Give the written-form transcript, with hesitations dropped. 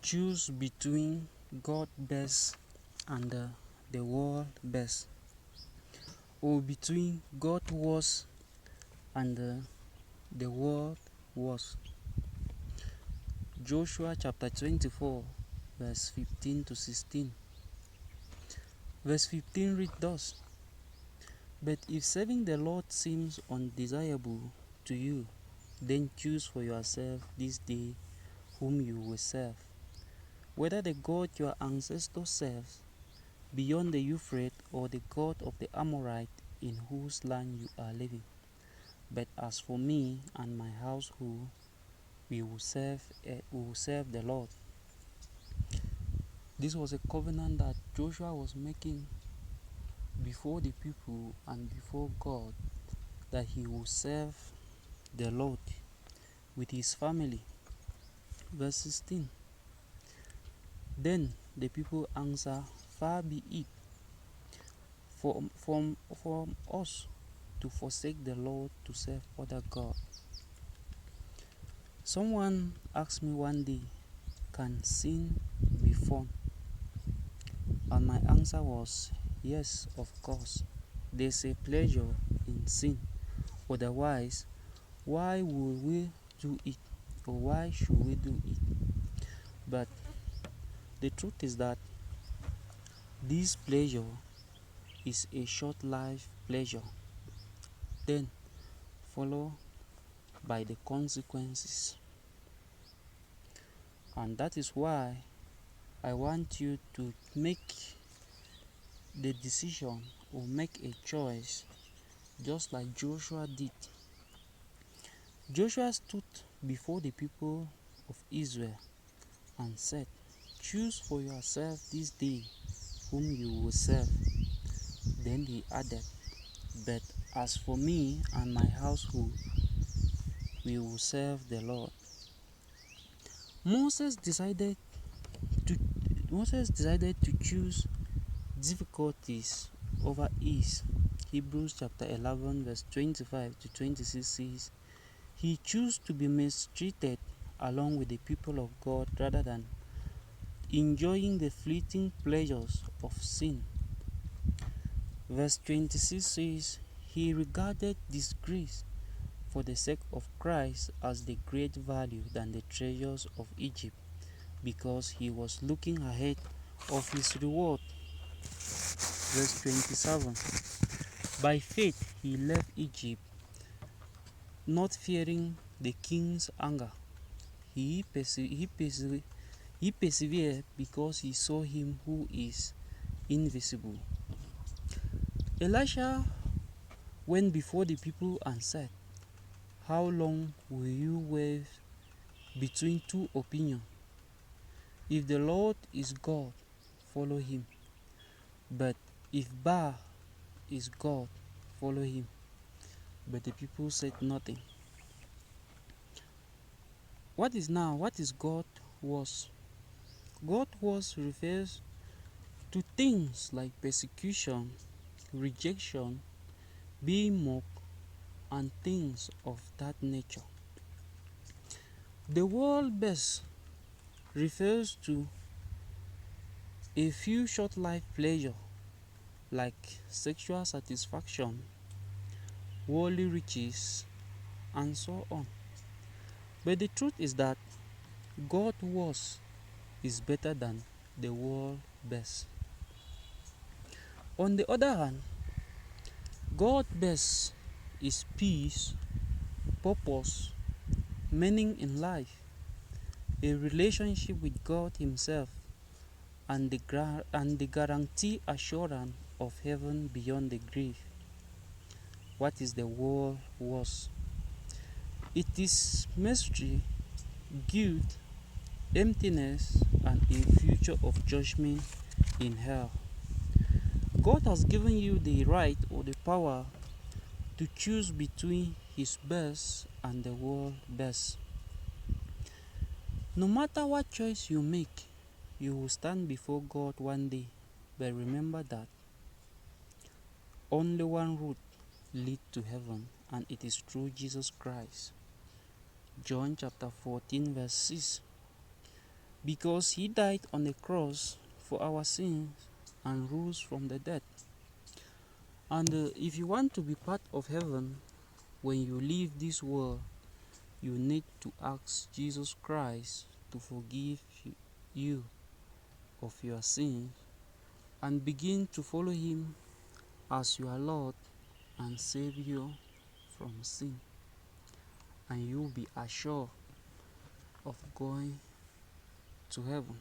choose between God best and the world best, or between God worst and the world worst. Joshua chapter 24, verse 15 to 16. Verse 15 reads thus: But if serving the Lord seems undesirable to you, then choose for yourself this day whom you will serve, whether the God your ancestors served beyond the Euphrates, or the God of the Amorite in whose land you are living. But as for me and my household, we will serve the Lord. This was a covenant that Joshua was making before the people and before God, that he will serve the Lord with his family. Verse 16. Then the people answer, Far be it from us to forsake the Lord to serve other gods. Someone asked me one day, can sin be fun? And my answer was, yes, of course. There's a pleasure in sin. Otherwise, why would we do it? Or why should we do it? But the truth is that this pleasure is a short-lived pleasure, then followed by the consequences. And that is why I want you to make the decision or make a choice just like Joshua did. Joshua stood before the people of Israel and said, Choose for yourself this day whom you will serve. Then he added, But as for me and my household, we will serve the Lord. Moses decided to choose difficulties over ease. Hebrews chapter 11 verse 25 to 26 says, He chose to be mistreated along with the people of God rather than enjoying the fleeting pleasures of sin. Verse 26 says, He regarded disgrace for the sake of Christ as the great value than the treasures of Egypt, because he was looking ahead of his reward. Verse 27, By faith he left Egypt, not fearing the king's anger. He persevered because he saw him who is invisible. Elisha went before the people and said, How long will you waver between two opinions? If the Lord is God, follow him. But if Baal is God, follow him. But the people said nothing. What is God was? God was refers to things like persecution, rejection, being mocked, and things of that nature. The world best refers to a few short-lived pleasure like sexual satisfaction, worldly riches, and so on. But the truth is that God is better than the world best. On the other hand, God best is peace, purpose, meaning in life, a relationship with God Himself, and the guarantee assurance of heaven beyond the grave. What is the world worse? It is misery, guilt, emptiness, and a future of judgment in hell. God has given you the right or the power to choose between His best and the world best. No matter what choice you make, you will stand before God one day. But remember that only one route leads to heaven, and it is through Jesus Christ. John chapter 14 verse 6. because he died on the cross for our sins and rose from the dead. And if you want to be part of heaven, when you leave this world, you need to ask Jesus Christ to forgive you of your sins and begin to follow him as your Lord and Savior from sin. And you'll be assured of going to heaven.